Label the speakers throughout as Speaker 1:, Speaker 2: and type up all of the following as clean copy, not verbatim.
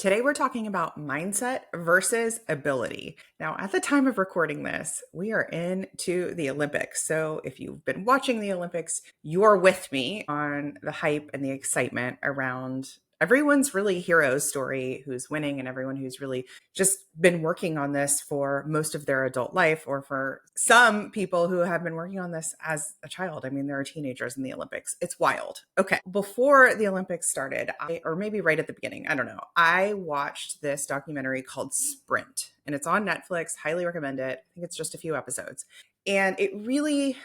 Speaker 1: Today, we're talking about mindset versus ability. Now, at the time of recording this, we are into the Olympics. So, if you've been watching the Olympics, you're with me on the hype and the excitement around everyone's really hero story who's winning and everyone who's really just been working on this for most of their adult life, or for some people who have been working on this as a child. I mean, there are teenagers in the Olympics. It's wild. Okay. Before the Olympics started, or maybe right at the beginning, I don't know, I watched this documentary called Sprint, and it's on Netflix. Highly recommend it. I think it's just a few episodes. And it really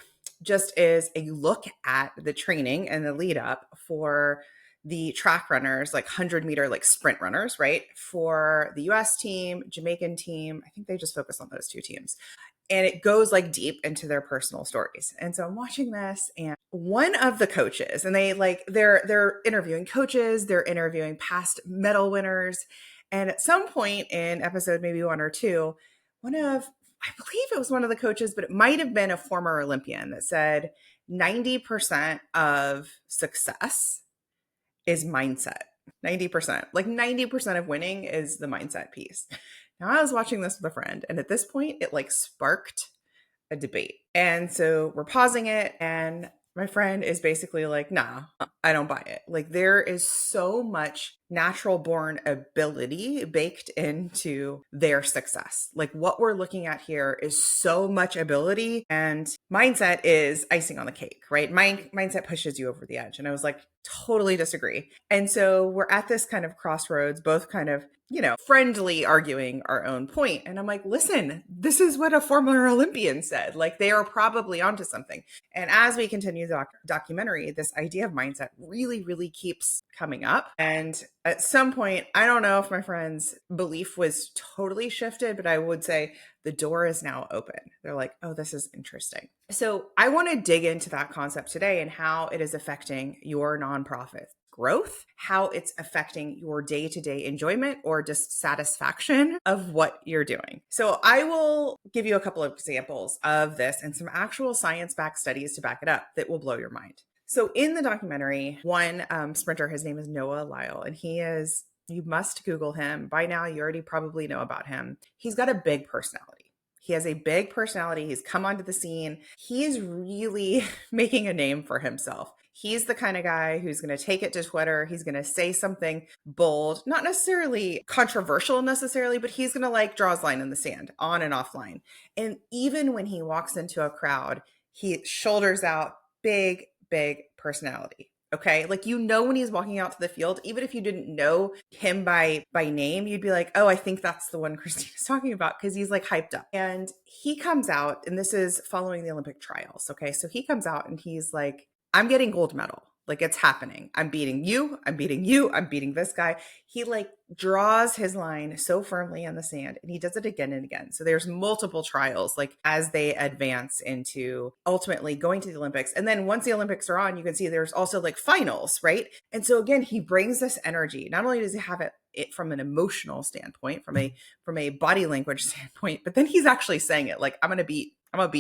Speaker 1: just is a look at the training and the lead up for the track runners, like 100-meter, like sprint runners, right? For the US team, Jamaican team. I think they just focus on those two teams. And it goes like deep into their personal stories. And so I'm watching this, and one of the coaches, and they're interviewing coaches, they're interviewing past medal winners. And at some point in episode maybe one or two, I believe it was one of the coaches, but it might have been a former Olympian, that said 90% of success is mindset. 90%. Like 90% of winning is the mindset piece. Now, I was watching this with a friend, and at this point, it like sparked a debate. And so we're pausing it, and my friend is basically like, nah, I don't buy it. Like, there is so much natural born ability baked into their success. Like, what we're looking at here is so much ability, and mindset is icing on the cake, right? Mindset pushes you over the edge. And I was like, totally disagree. And so we're at this kind of crossroads, both kind of, friendly arguing our own point. And I'm like, listen, this is what a former Olympian said. Like, they are probably onto something. And as we continue the documentary, this idea of mindset really, really keeps coming up. And at some point, I don't know if my friend's belief was totally shifted, but I would say the door is now open. They're like, oh, this is interesting. So I want to dig into that concept today and how it is affecting your nonprofit growth, how it's affecting your day-to-day enjoyment or dissatisfaction of what you're doing. So I will give you a couple of examples of this and some actual science-backed studies to back it up that will blow your mind. So in the documentary, one sprinter, his name is Noah Lyles, and you must Google him. By now, you already probably know about him. He's got a big personality. He has a big personality. He's come onto the scene. He is really making a name for himself. He's the kind of guy who's going to take it to Twitter. He's going to say something bold, not necessarily controversial necessarily, but he's going to like draw his line in the sand, on and offline. And even when he walks into a crowd, he shoulders out, big personality. Okay. Like, when he's walking out to the field, even if you didn't know him by name, you'd be like, oh, I think that's the one Christina's talking about, because he's like hyped up. And he comes out, and this is following the Olympic trials. Okay. So he comes out and he's like, I'm getting gold medal. Like, it's happening. I'm beating you. I'm beating you. I'm beating this guy. He like draws his line so firmly in the sand, and he does it again and again. So there's multiple trials, like as they advance into ultimately going to the Olympics. And then once the Olympics are on, you can see there's also like finals, right? And so again, he brings this energy. Not only does he have it from an emotional standpoint, from a body language standpoint, but then he's actually saying it like, I'm gonna beat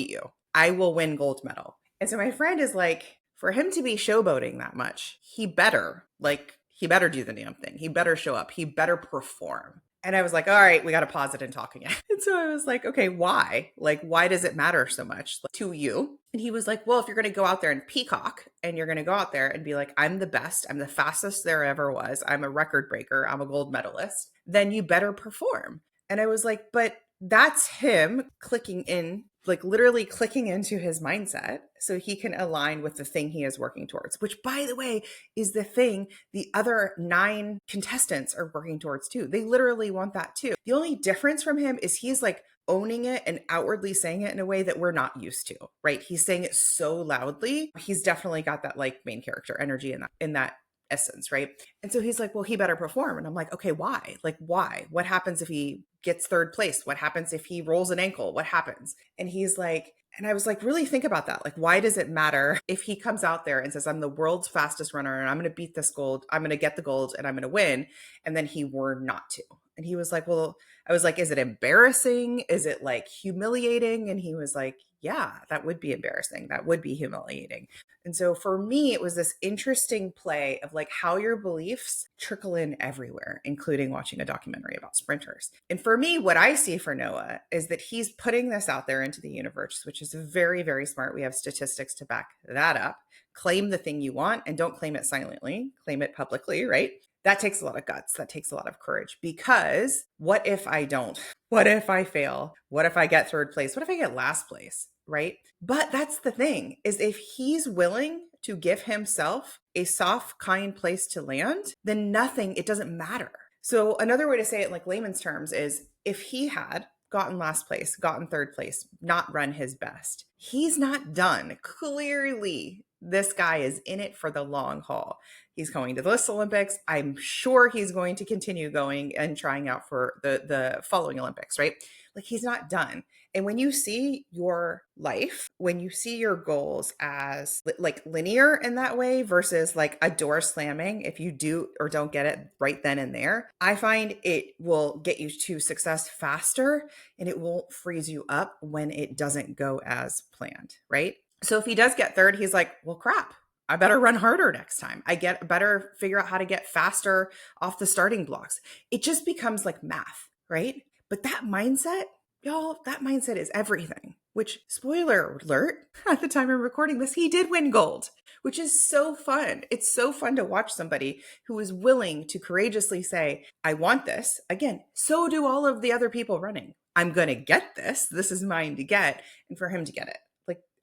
Speaker 1: you. I will win gold medal. And so my friend is like, for him to be showboating that much, he better do the damn thing. He better show up. He better perform. And I was like, all right, we got to pause it and talk again. And so I was like, okay, why? Like, why does it matter so much to you? And he was like, well, if you're going to go out there and peacock, and you're going to go out there and be like, I'm the best, I'm the fastest there ever was, I'm a record breaker, I'm a gold medalist, then you better perform. And I was like, but that's him clicking in, like literally clicking into his mindset so he can align with the thing he is working towards, which, by the way, is the thing the other 9 contestants are working towards too. They literally want that too. The only difference from him is he's like owning it and outwardly saying it in a way that we're not used to, right? He's saying it so loudly. He's definitely got that like main character energy in that essence, right? And so he's like, well, he better perform. And I'm like, okay, why? Like, why? What happens if he gets third place? What happens if he rolls an ankle? What happens? And he's like, and I was like, really think about that. Like, why does it matter if he comes out there and says, I'm the world's fastest runner and I'm going to beat this gold, I'm going to get the gold and I'm going to win, and then he were not to? And he was like, well, I was like, is it embarrassing? Is it like humiliating? And he was like, yeah, that would be embarrassing. That would be humiliating. And so for me, it was this interesting play of like how your beliefs trickle in everywhere, including watching a documentary about sprinters. And for me, what I see for Noah is that he's putting this out there into the universe, which is very, very smart. We have statistics to back that up. Claim the thing you want and don't claim it silently, claim it publicly, right? That takes a lot of guts. That takes a lot of courage, because what if I don't? What if I fail? What if I get third place? What if I get last place? Right? But that's the thing, is if he's willing to give himself a soft, kind place to land, then nothing, it doesn't matter. So another way to say it in like layman's terms is if he had gotten last place, gotten third place, not run his best, he's not done. Clearly, this guy is in it for the long haul. He's going to this Olympics. I'm sure he's going to continue going and trying out for the following Olympics, right? Like he's not done. And when you see your life, when you see your goals as like linear in that way versus like a door slamming, if you do or don't get it right then and there, I find it will get you to success faster and it won't freeze you up when it doesn't go as planned, right? So if he does get third, he's like, well, crap. I better run harder next time. I better figure out how to get faster off the starting blocks. It just becomes like math, right? But that mindset, y'all, that mindset is everything, which, spoiler alert, at the time of recording this, he did win gold, which is so fun. It's so fun to watch somebody who is willing to courageously say, I want this. Again, so do all of the other people running. I'm going to get this. This is mine to get. And for him to get it.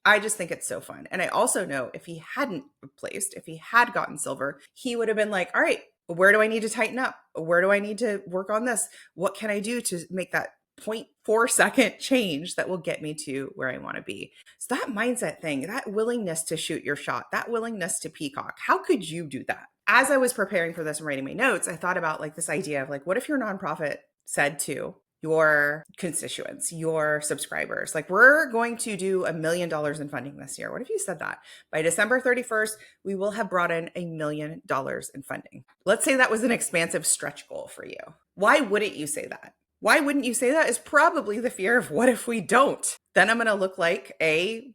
Speaker 1: I just think it's so fun. And I also know if he hadn't placed, if he had gotten silver, he would have been like, all right, where do I need to tighten up? Where do I need to work on this? What can I do to make that 0.4 second change that will get me to where I want to be? So that mindset thing, that willingness to shoot your shot, that willingness to peacock, how could you do that? As I was preparing for this and writing my notes, I thought about like this idea of like, what if your nonprofit said to your constituents, your subscribers, like we're going to do $1 million in funding this year. What if you said that by December 31st, we will have brought in $1 million in funding? Let's say that was an expansive stretch goal for you. Why wouldn't you say that? Why wouldn't you say that is probably the fear of what if we don't? Then I'm going to look like a ...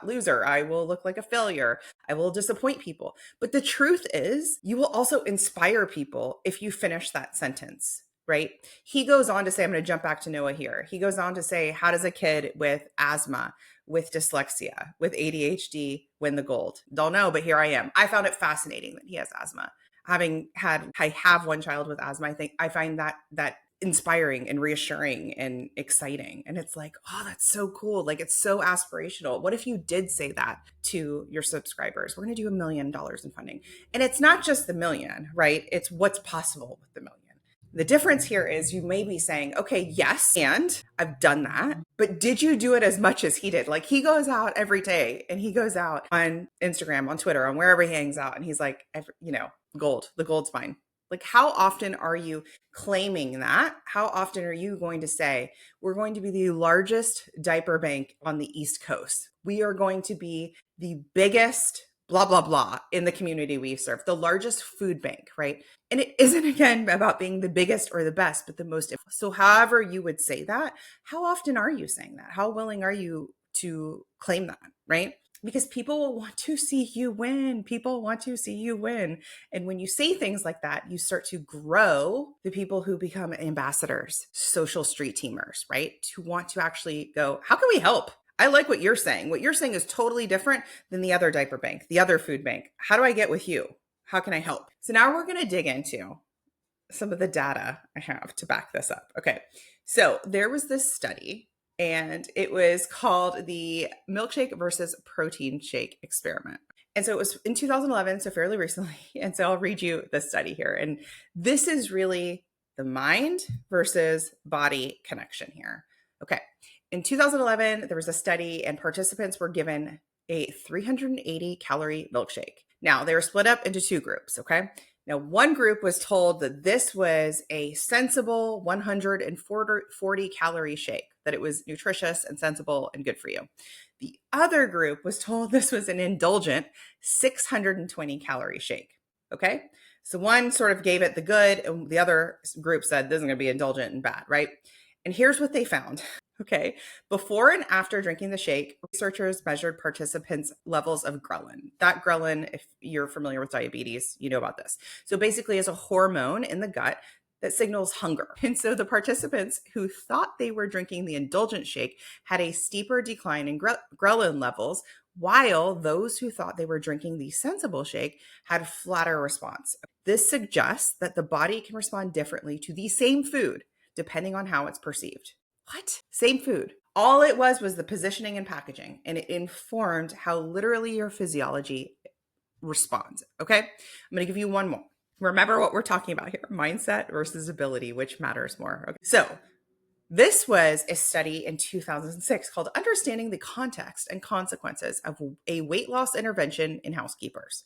Speaker 1: loser. I will look like a failure. I will disappoint people. But the truth is, you will also inspire people if you finish that sentence. Right? He goes on to say, I'm going to jump back to Noah here. He goes on to say, how does a kid with asthma, with dyslexia, with ADHD win the gold? Don't know, but here I am. I found it fascinating that he has asthma. I have one child with asthma. I find that inspiring and reassuring and exciting. And it's like, oh, that's so cool. Like it's so aspirational. What if you did say that to your subscribers? We're going to do $1 million in funding. And it's not just the million, right? It's what's possible with the million. The difference here is you may be saying, okay, yes, and I've done that, but did you do it as much as he did? Like he goes out every day and he goes out on Instagram, on Twitter, on wherever he hangs out. And he's like, gold, the gold's mine. Like how often are you claiming that? How often are you going to say, we're going to be the largest diaper bank on the East Coast. We are going to be the biggest blah, blah, blah in the community we serve, the largest food bank, right? And it isn't, again, about being the biggest or the best, but the most. So however you would say that, how often are you saying that? How willing are you to claim that, right? Because people will want to see you win. People want to see you win. And when you say things like that, you start to grow the people who become ambassadors, social street teamers, right? Who want to actually go, how can we help? I like what you're saying. What you're saying is totally different than the other diaper bank, the other food bank. How do I get with you? How can I help? So now we're going to dig into some of the data I have to back this up. Okay. So there was this study and it was called the milkshake versus protein shake experiment. And so it was in 2011, so fairly recently. And so I'll read you the study here. And this is really the mind versus body connection here. Okay. In 2011, there was a study and participants were given a 380 calorie milkshake. Now they were split up into two groups. Okay. Now one group was told that this was a sensible 140 calorie shake, that it was nutritious and sensible and good for you. The other group was told this was an indulgent 620 calorie shake. Okay. So one sort of gave it the good, and the other group said this is going to be indulgent and bad, right? And here's what they found. Okay. Before and after drinking the shake, researchers measured participants' levels of ghrelin. That ghrelin, if you're familiar with diabetes, you know about this. So basically, is a hormone in the gut that signals hunger. And so the participants who thought they were drinking the indulgent shake had a steeper decline in ghrelin levels, while those who thought they were drinking the sensible shake had a flatter response. This suggests that the body can respond differently to the same food depending on how it's perceived. What? Same food. All it was the positioning and packaging, and it informed how literally your physiology responds. Okay. I'm going to give you one more. Remember what we're talking about here, mindset versus ability, which matters more. Okay. So this was a study in 2006 called Understanding the Context and Consequences of a Weight Loss Intervention in Housekeepers.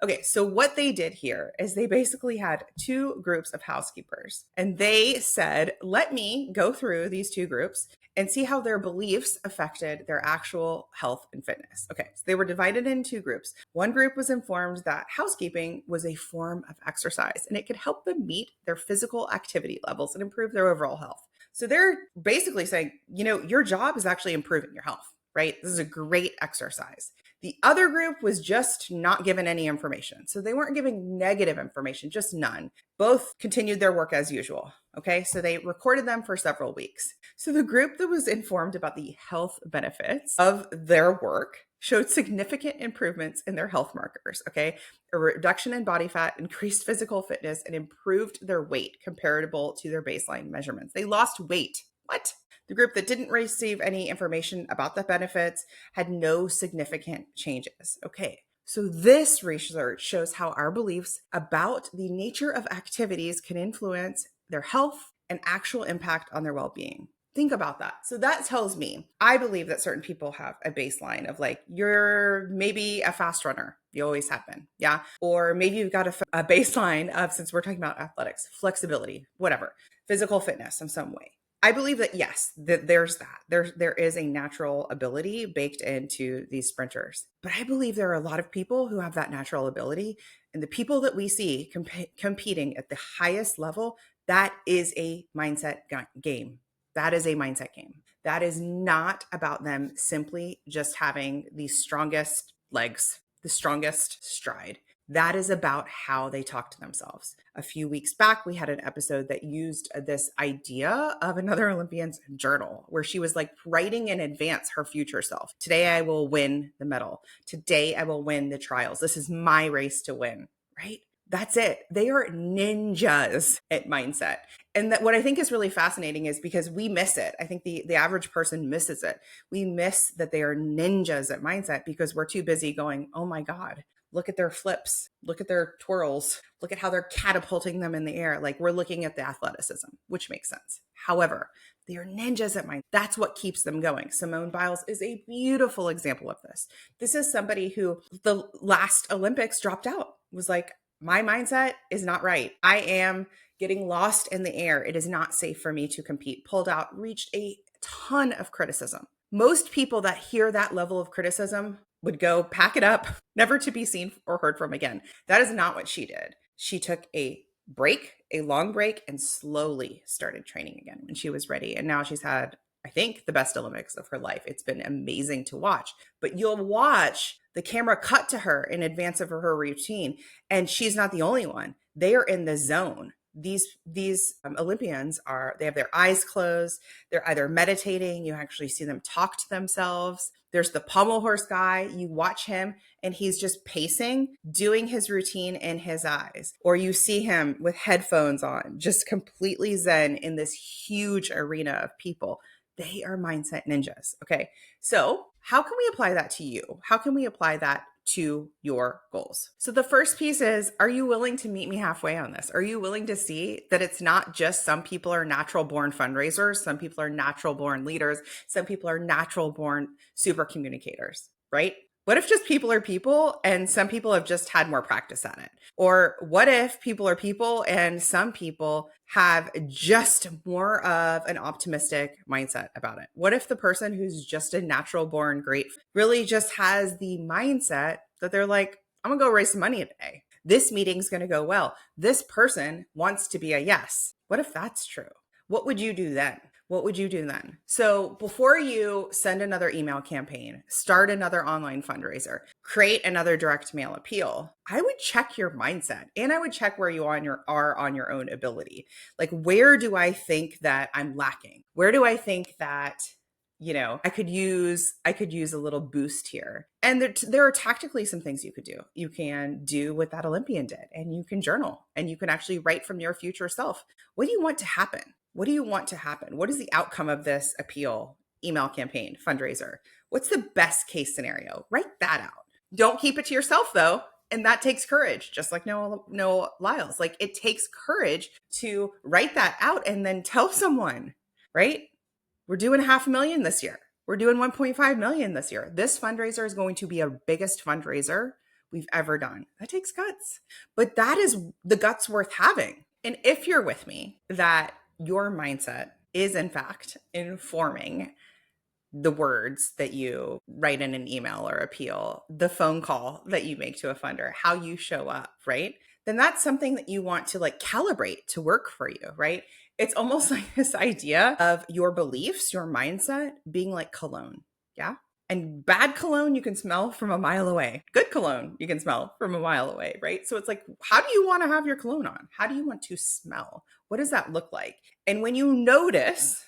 Speaker 1: Okay, so what they did here is they basically had two groups of housekeepers, and they said, let me go through these two groups and see how their beliefs affected their actual health and fitness. Okay, so they were divided in two groups. One group was informed that housekeeping was a form of exercise and it could help them meet their physical activity levels and improve their overall health. So they're basically saying, your job is actually improving your health, right? This is a great exercise. The other group was just not given any information. So they weren't giving negative information, just none. Both continued their work as usual. Okay, so they recorded them for several weeks. So the group that was informed about the health benefits of their work showed significant improvements in their health markers. Okay, a reduction in body fat, increased physical fitness, and improved their weight comparable to their baseline measurements. They lost weight. What? The group that didn't receive any information about the benefits had no significant changes. Okay, so this research shows how our beliefs about the nature of activities can influence their health and actual impact on their well-being. Think about that. So that tells me, I believe that certain people have a baseline of like, you're maybe a fast runner. You always have been. Yeah. Or maybe you've got a baseline of, since we're talking about athletics, flexibility, whatever, physical fitness in some way. I believe that yes, that there's that. There is a natural ability baked into these sprinters. But I believe there are a lot of people who have that natural ability. And the people that we see competing at the highest level, that is a mindset game. That is a mindset game. That is not about them simply just having the strongest legs, the strongest stride. That is about how they talk to themselves. A few weeks back, we had an episode that used this idea of another Olympian's journal where she was like writing in advance her future self. Today, I will win the medal. Today, I will win the trials. This is my race to win, right? That's it. They are ninjas at mindset. And that what I think is really fascinating is because we miss it. I think the average person misses it. We miss that they are ninjas at mindset because we're too busy going, oh my God, look at their flips, look at their twirls, look at how they're catapulting them in the air. Like we're looking at the athleticism, which makes sense. However, they are ninjas at mindset. That's what keeps them going. Simone Biles is a beautiful example of this. This is somebody who the last Olympics dropped out, was like, my mindset is not right. I am getting lost in the air. It is not safe for me to compete. Pulled out, reached a ton of criticism. Most people that hear that level of criticism would go pack it up, never to be seen or heard from again. That is not what she did. She took a break, a long break, and slowly started training again when she was ready. And now she's had, I think, the best Olympics of her life. It's been amazing to watch. But you'll watch the camera cut to her in advance of her routine, and she's not the only one. They are in the zone. These Olympians they have their eyes closed. They're either meditating. You actually see them talk to themselves. There's the pommel horse guy. You watch him and he's just pacing, doing his routine in his eyes. Or you see him with headphones on, just completely zen in this huge arena of people. They are mindset ninjas. Okay. So how can we apply that to you? How can we apply that to your goals? So the first piece is, are you willing to meet me halfway on this? Are you willing to see that it's not just some people are natural born fundraisers, some people are natural born leaders, some people are natural born super communicators, right? What if just people are people and some people have just had more practice at it? Or what if people are people and some people have just more of an optimistic mindset about it? What if the person who's just a natural born great really just has the mindset that they're like, I'm gonna go raise some money today. This meeting's going to go well. This person wants to be a yes. What if that's true? What would you do then? What would you do then? So before you send another email campaign, start another online fundraiser, create another direct mail appeal, I would check your mindset and I would check where you are on your own ability. Like, where do I think that I'm lacking? Where do I think that I could use a little boost here. And there are tactically some things you could do. You can do what that Olympian did, and you can journal, and you can actually write from your future self. What do you want to happen? What do you want to happen? What is the outcome of this appeal, email campaign, fundraiser? What's the best case scenario? Write that out. Don't keep it to yourself though. And that takes courage, just like Noah Lyles. Like, it takes courage to write that out and then tell someone, right? We're doing 500,000 this year. We're doing 1.5 million this year. This fundraiser is going to be our biggest fundraiser we've ever done. That takes guts, but that is the guts worth having. And if you're with me, that your mindset is in fact informing the words that you write in an email or appeal, the phone call that you make to a funder, how you show up, right? Then that's something that you want to like calibrate to work for you, right? It's almost like this idea of your beliefs, your mindset being like cologne. Yeah. And bad cologne you can smell from a mile away. Good cologne you can smell from a mile away, right? So it's like, how do you want to have your cologne on? How do you want to smell? What does that look like? And when you notice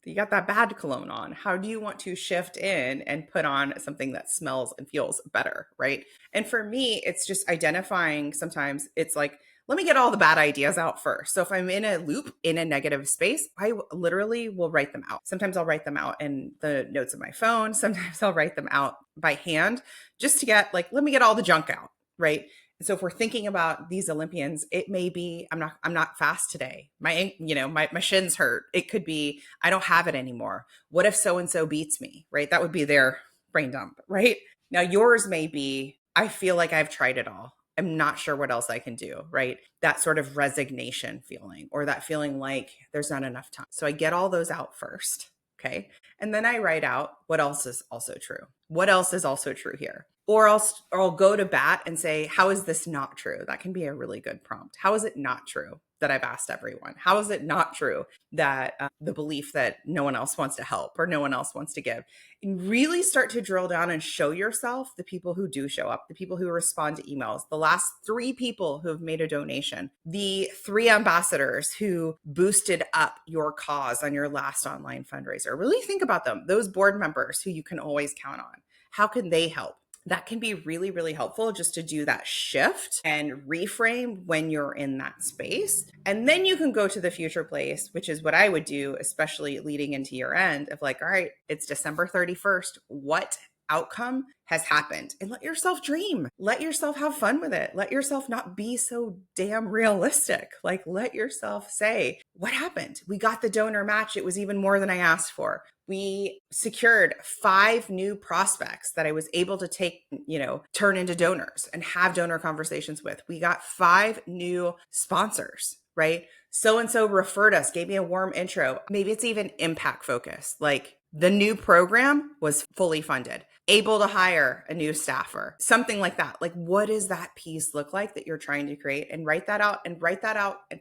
Speaker 1: you got that bad cologne on, how do you want to shift in and put on something that smells and feels better, right? And for me, it's just identifying, sometimes it's like, let me get all the bad ideas out first. So if I'm in a loop, in a negative space, I literally will write them out. Sometimes I'll write them out in the notes of my phone. Sometimes I'll write them out by hand just to get like, let me get all the junk out, right? So if we're thinking about these Olympians, it may be, I'm not fast today. My shins hurt. It could be, I don't have it anymore. What if so-and-so beats me, right? That would be their brain dump, right? Now yours may be, I feel like I've tried it all. I'm not sure what else I can do, right? That sort of resignation feeling, or that feeling like there's not enough time. So I get all those out first. Okay. And then I write out what else is also true. What else is also true here? Or I'll go to bat and say, how is this not true? That can be a really good prompt. How is it not true that I've asked everyone? How is it not true that the belief that no one else wants to help or no one else wants to give? And really start to drill down and show yourself the people who do show up, the people who respond to emails, the last 3 people who have made a donation, the 3 ambassadors who boosted up your cause on your last online fundraiser. Really think about them, those board members who you can always count on. How can they help? That can be really, really helpful just to do that shift and reframe when you're in that space. And then you can go to the future place, which is what I would do, especially leading into your end of like, all right, it's December 31st. What outcome has happened? And let yourself dream. Let yourself have fun with it. Let yourself not be so damn realistic. Like, let yourself say, what happened? We got the donor match. It was even more than I asked for. We secured 5 new prospects that I was able to take, turn into donors and have donor conversations with. We got 5 new sponsors, right? So-and-so referred us, gave me a warm intro. Maybe it's even impact focused. Like, the new program was fully funded, able to hire a new staffer, something like that. Like, what does that piece look like that you're trying to create? And write that out and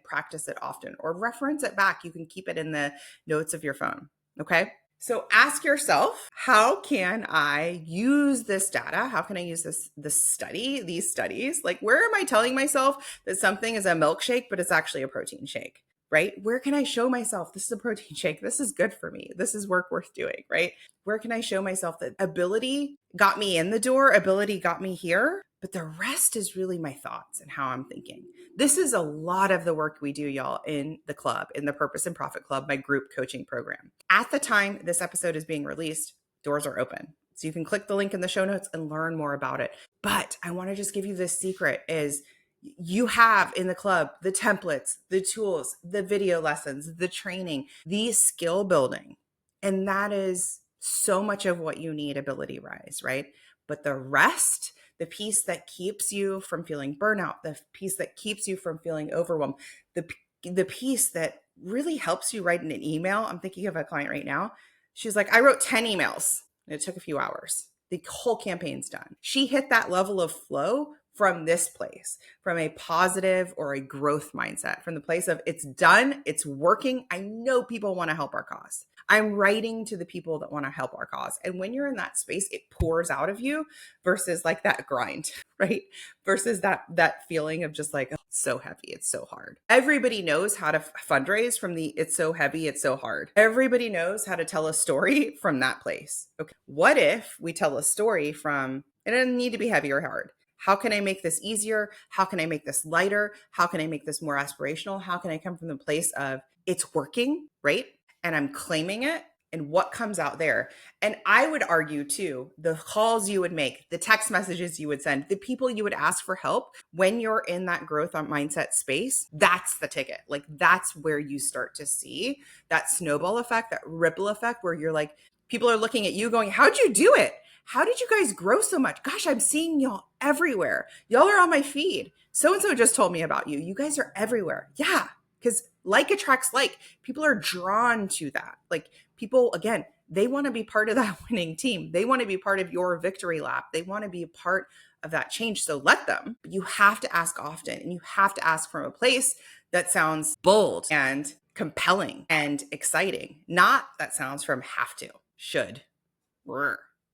Speaker 1: practice it often, or reference it back. You can keep it in the notes of your phone. Okay. So ask yourself, how can I use this data? How can I use these studies? Like, where am I telling myself that something is a milkshake, but it's actually a protein shake, right? Where can I show myself this is a protein shake? This is good for me. This is work worth doing, right? Where can I show myself that ability got me in the door, ability got me here, but the rest is really my thoughts and how I'm thinking. This is a lot of the work we do, y'all, in the club, in the Purpose and Profit Club, my group coaching program. At the time this episode is being released, doors are open. So you can click the link in the show notes and learn more about it. But I want to just give you this secret is you have in the club the templates, the tools, the video lessons, the training, the skill building. And that is so much of what you need ability rise, right? But the rest, the piece that keeps you from feeling burnout, the piece that keeps you from feeling overwhelmed, the piece that really helps you write in an email. I'm thinking of a client right now. She's like, I wrote 10 emails and it took a few hours. The whole campaign's done. She hit that level of flow from this place, from a positive or a growth mindset, from the place of it's done, it's working. I know people want to help our cause. I'm writing to the people that want to help our cause. And when you're in that space, it pours out of you versus like that grind, right? Versus that feeling of just like, oh, it's so heavy, it's so hard. Everybody knows how to fundraise from the it's so heavy, it's so hard. Everybody knows how to tell a story from that place. Okay. What if we tell a story from, it doesn't need to be heavy or hard. How can I make this easier? How can I make this lighter? How can I make this more aspirational? How can I come from the place of it's working, right? And I'm claiming it, and what comes out there. And I would argue too, the calls you would make, the text messages you would send, the people you would ask for help when you're in that growth on mindset space, that's the ticket. Like that's where you start to see that snowball effect, that ripple effect where you're like, people are looking at you going, how'd you do it? How did you guys grow so much? Gosh, I'm seeing y'all everywhere. Y'all are on my feed. So-and-so just told me about you. You guys are everywhere. Yeah. Because like attracts like. People are drawn to that. Like people, again, they want to be part of that winning team. They want to be part of your victory lap. They want to be a part of that change. So let them. But you have to ask often, and you have to ask from a place that sounds bold and compelling and exciting. Not that sounds from have to, should.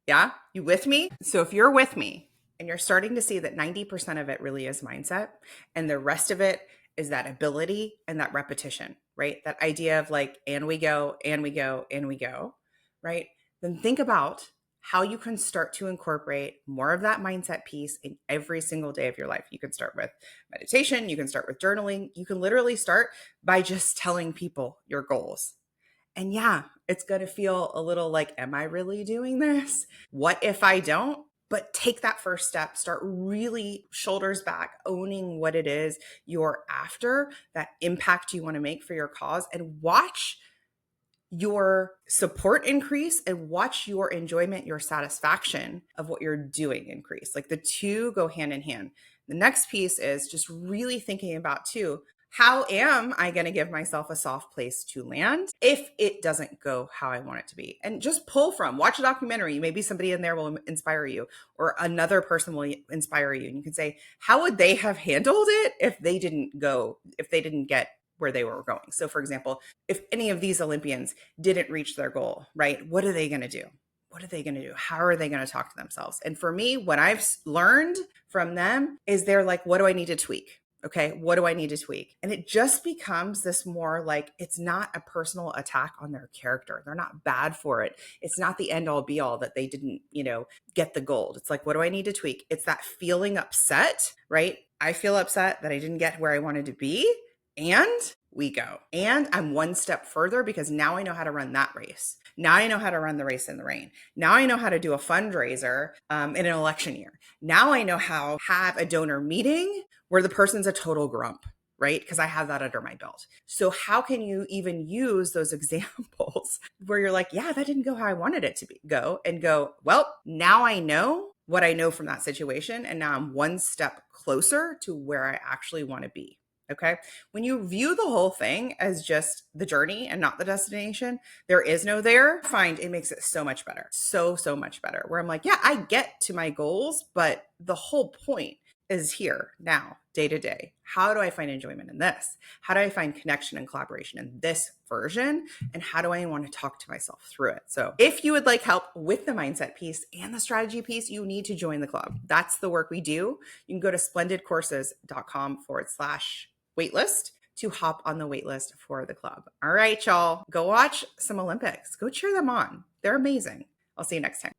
Speaker 1: Yeah, you with me? So if you're with me and you're starting to see that 90% of it really is mindset and the rest of it is that ability and that repetition, right? That idea of like, and we go, and we go, and we go, right? Then think about how you can start to incorporate more of that mindset piece in every single day of your life. You can start with meditation. You can start with journaling. You can literally start by just telling people your goals. And yeah, it's going to feel a little like, am I really doing this? What if I don't? But take that first step, start really shoulders back, owning what it is you're after, that impact you want to make for your cause, and watch your support increase and watch your enjoyment, your satisfaction of what you're doing increase. Like the two go hand in hand. The next piece is just really thinking about too, how am I going to give myself a soft place to land if it doesn't go how I want it to be? And just pull from, watch a documentary. Maybe somebody in there will inspire you, or another person will inspire you. And you can say, how would they have handled it if they didn't get where they were going? So for example, if any of these Olympians didn't reach their goal, right? What are they going to do? What are they going to do? How are they going to talk to themselves? And for me, what I've learned from them is they're like, what do I need to tweak? Okay, what do I need to tweak? And it just becomes this more like, it's not a personal attack on their character. They're not bad for it. It's not the end all be all that they didn't, get the gold. It's like, what do I need to tweak? It's that feeling upset, right? I feel upset that I didn't get where I wanted to be. And we go. And I'm one step further because now I know how to run that race. Now I know how to run the race in the rain. Now I know how to do a fundraiser in an election year. Now I know how to have a donor meeting where the person's a total grump, right? Because I have that under my belt. So how can you even use those examples where you're like, yeah, that didn't go how I wanted it to go, and go, well, now I know what I know from that situation. And now I'm one step closer to where I actually want to be. Okay. When you view the whole thing as just the journey and not the destination, there is no there. Find it makes it so much better. So much better. Where I'm like, yeah, I get to my goals, but the whole point is here now, day to day. How do I find enjoyment in this? How do I find connection and collaboration in this version? And how do I want to talk to myself through it? So if you would like help with the mindset piece and the strategy piece, you need to join the club. That's the work we do. You can go to splendidcourses.com/waitlist to hop on the waitlist for the club. All right, y'all, go watch some Olympics. Go cheer them on. They're amazing. I'll see you next time.